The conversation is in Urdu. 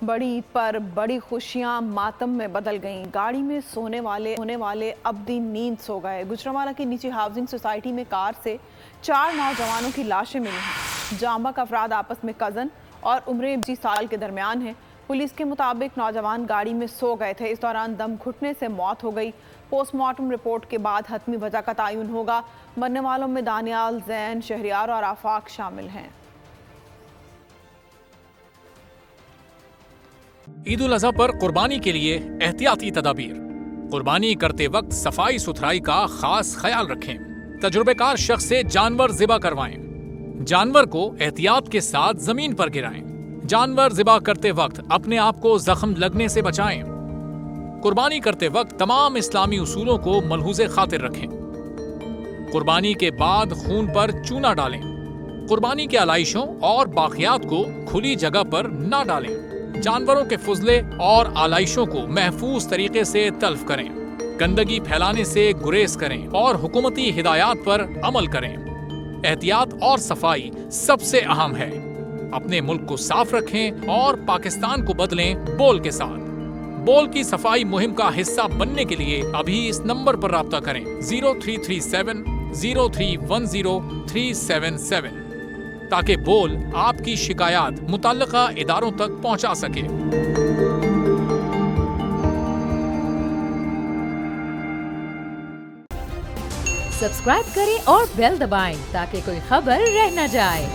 بڑی عید پر بڑی خوشیاں ماتم میں بدل گئیں۔ گاڑی میں ہونے والے ابدی نیند سو گئے۔ گجرانوالہ کی نیچی ہاؤسنگ سوسائٹی میں کار سے 4 نوجوانوں کی لاشیں ملی ہیں۔ جام بحق افراد آپس میں کزن اور عمر 20 سال کے درمیان ہیں۔ پولیس کے مطابق نوجوان گاڑی میں سو گئے تھے۔ اس دوران دم گھٹنے سے موت ہو گئی۔ پوسٹ مارٹم رپورٹ کے بعد حتمی وجہ کا تعین ہوگا۔ مرنے والوں میں دانیال، زین، شہریار اور آفاق شامل ہیں۔ عید الاضحیٰ پر قربانی کے لیے احتیاطی تدابیر۔ قربانی کرتے وقت صفائی ستھرائی کا خاص خیال رکھیں۔ تجربہ کار شخص سے جانور ذبح کروائیں۔ جانور کو احتیاط کے ساتھ زمین پر گرائیں۔ جانور ذبح کرتے وقت اپنے آپ کو زخم لگنے سے بچائیں۔ قربانی کرتے وقت تمام اسلامی اصولوں کو ملحوظ خاطر رکھیں۔ قربانی کے بعد خون پر چونا ڈالیں۔ قربانی کے علائشوں اور باقیات کو کھلی جگہ پر نہ ڈالیں۔ جانوروں کے فضلے اور آلائشوں کو محفوظ طریقے سے تلف کریں۔ گندگی پھیلانے سے گریز کریں اور حکومتی ہدایات پر عمل کریں۔ احتیاط اور صفائی سب سے اہم ہے۔ اپنے ملک کو صاف رکھیں اور پاکستان کو بدلیں بول کے ساتھ۔ بول کی صفائی مہم کا حصہ بننے کے لیے ابھی اس نمبر پر رابطہ کریں 0337 0310 377 تاکہ بول آپ کی شکایات متعلقہ اداروں تک پہنچا سکے۔ سبسکرائب کریں اور بیل دبائیں تاکہ کوئی خبر رہ نہ جائے۔